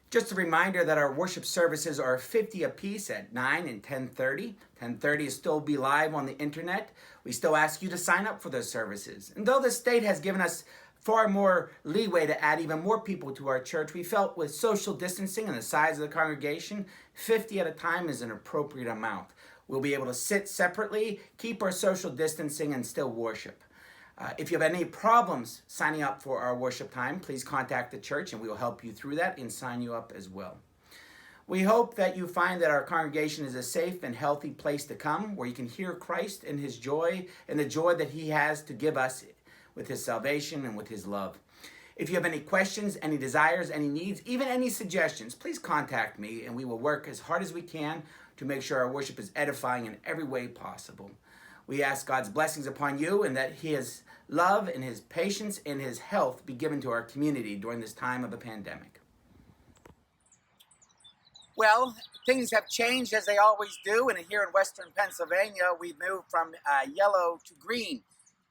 Just a reminder that our worship services are 50 apiece at 9 and 10:30. 10:30 will still be live on the internet. We still ask you to sign up for those services. And though the state has given us far more leeway to add even more people to our church, we felt with social distancing and the size of the congregation, 50 at a time is an appropriate amount. We'll be able to sit separately, keep our social distancing, and still worship. If you have any problems signing up for our worship time, please contact the church and we will help you through that and sign you up as well. We hope that you find that our congregation is a safe and healthy place to come where you can hear Christ and his joy and the joy that he has to give us with his salvation and with his love. If you have any questions, any desires, any needs, even any suggestions, please contact me and we will work as hard as we can to make sure our worship is edifying in every way possible. We ask God's blessings upon you and that his love and his patience and his health be given to our community during this time of a pandemic. Well, things have changed as they always do, and here in Western Pennsylvania, we've moved from yellow to green.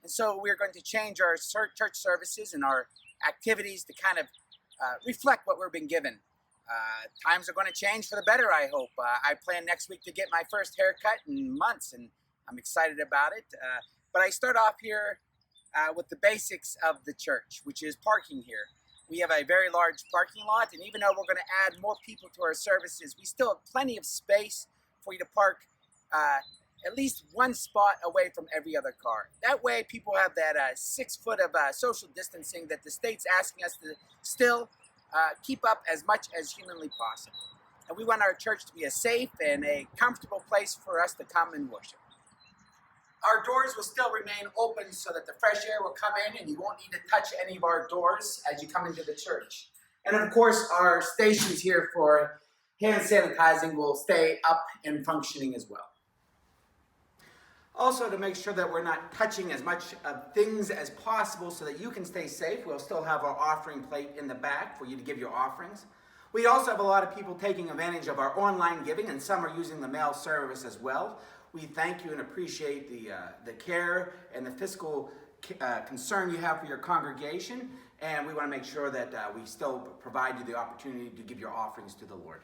And so we're going to change our church services and our activities to kind of reflect what we're being given. Times are going to change for the better, I hope. I plan next week to get my first haircut in months, and I'm excited about it. But I start off here with the basics of the church, which is parking here. We have a very large parking lot, and even though we're going to add more people to our services, we still have plenty of space for you to park at least one spot away from every other car. That way people have that 6 foot of social distancing that the state's asking us to still keep up as much as humanly possible. And we want our church to be a safe and a comfortable place for us to come and worship. Our doors will still remain open so that the fresh air will come in and you won't need to touch any of our doors as you come into the church. And of course, our stations here for hand sanitizing will stay up and functioning as well. Also, to make sure that we're not touching as much of things as possible so that you can stay safe, we'll still have our offering plate in the back for you to give your offerings. We also have a lot of people taking advantage of our online giving, and some are using the mail service as well. We thank you and appreciate the care and the fiscal concern you have for your congregation, and we want to make sure that we still provide you the opportunity to give your offerings to the Lord.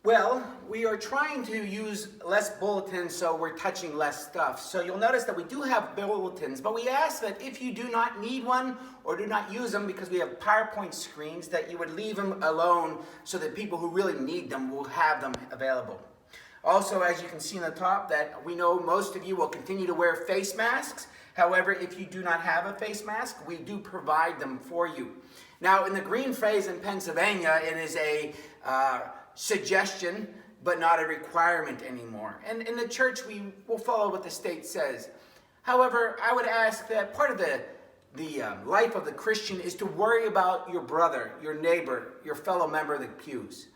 Well, we are trying to use less bulletins, so we're touching less stuff. So you'll notice that we do have bulletins, but we ask that if you do not need one or do not use them because we have PowerPoint screens, that you would leave them alone so that people who really need them will have them available. Also, as you can see on the top, that we know most of you will continue to wear face masks. However, if you do not have a face mask, we do provide them for you. Now, in the green phase in Pennsylvania, it is a suggestion, but not a requirement anymore. And in the church, we will follow what the state says. However, I would ask that part of the life of the Christian is to worry about your brother, your neighbor, your fellow member of the pews.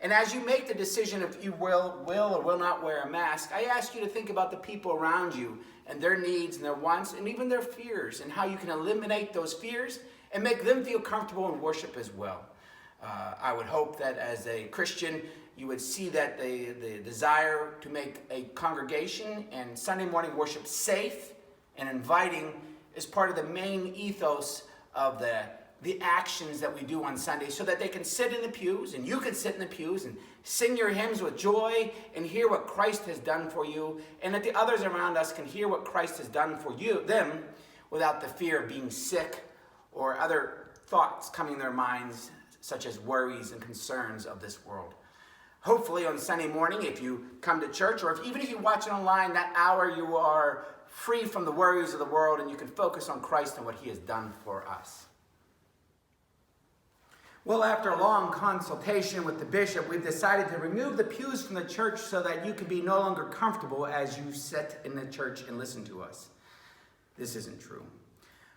And as you make the decision if you will or will not wear a mask, I ask you to think about the people around you and their needs and their wants and even their fears and how you can eliminate those fears and make them feel comfortable in worship as well. I would hope that as a Christian, you would see that the desire to make a congregation and Sunday morning worship safe and inviting is part of the main ethos of the actions that we do on Sunday, so that they can sit in the pews and you can sit in the pews and sing your hymns with joy and hear what Christ has done for you, and that the others around us can hear what Christ has done for them without the fear of being sick or other thoughts coming in their minds, such as worries and concerns of this world. Hopefully on Sunday morning, if you come to church, or even if you watch it online, that hour you are free from the worries of the world and you can focus on Christ and what he has done for us. Well, after a long consultation with the bishop, we've decided to remove the pews from the church so that you can be no longer comfortable as you sit in the church and listen to us. This isn't true.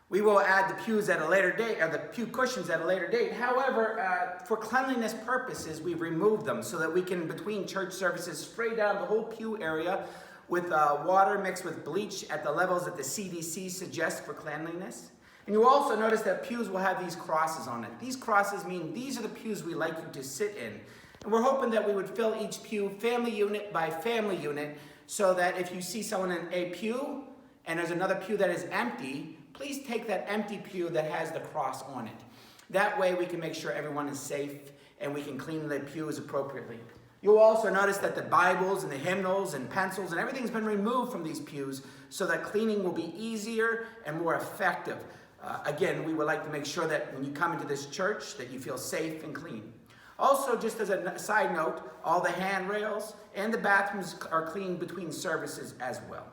We will add the pews at a later date, or the pew cushions at a later date. However, for cleanliness purposes, we've removed them so that we can, between church services, spray down the whole pew area with water mixed with bleach at the levels that the CDC suggests for cleanliness. And you also notice that pews will have these crosses on it. These crosses mean these are the pews we like you to sit in. And we're hoping that we would fill each pew family unit by family unit so that if you see someone in a pew and there's another pew that is empty, please take that empty pew that has the cross on it. That way we can make sure everyone is safe and we can clean the pews appropriately. You'll also notice that the Bibles and the hymnals and pencils and everything's been removed from these pews so that cleaning will be easier and more effective. Again, we would like to make sure that when you come into this church that you feel safe and clean. Also, just as a side note, all the handrails and the bathrooms are cleaned between services as well.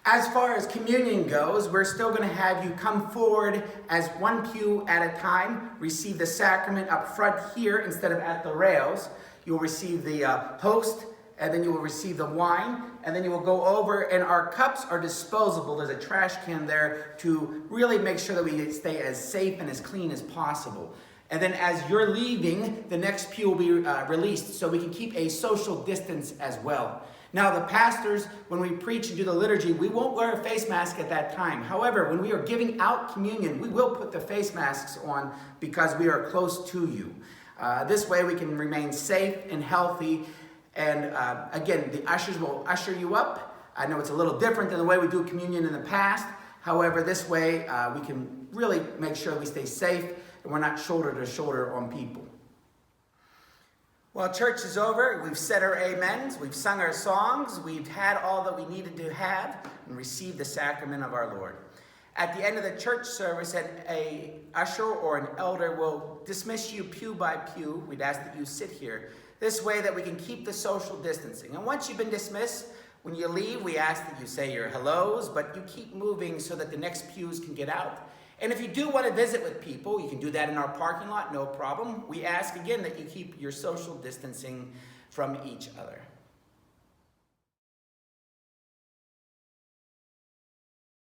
As far as communion goes, we're still going to have you come forward as one pew at a time, receive the sacrament up front here instead of at the rails. You'll receive the host, and then you will receive the wine, and then you will go over, and our cups are disposable. There's a trash can there to really make sure that we stay as safe and as clean as possible. And then as you're leaving, the next pew will be released so we can keep a social distance as well. Now, the pastors, when we preach and do the liturgy, we won't wear a face mask at that time. However, when we are giving out communion, we will put the face masks on because we are close to you. This way we can remain safe and healthy. And again, the ushers will usher you up. I know it's a little different than the way we do communion in the past. However, this way we can really make sure we stay safe and we're not shoulder to shoulder on people. Well, church is over. We've said our amens. We've sung our songs. We've had all that we needed to have and received the sacrament of our Lord. At the end of the church service, an usher or an elder will dismiss you pew by pew. We'd ask that you sit here. This way that we can keep the social distancing. And once you've been dismissed, when you leave, we ask that you say your hellos, but you keep moving so that the next pews can get out. And if you do want to visit with people, you can do that in our parking lot, no problem. We ask again that you keep your social distancing from each other.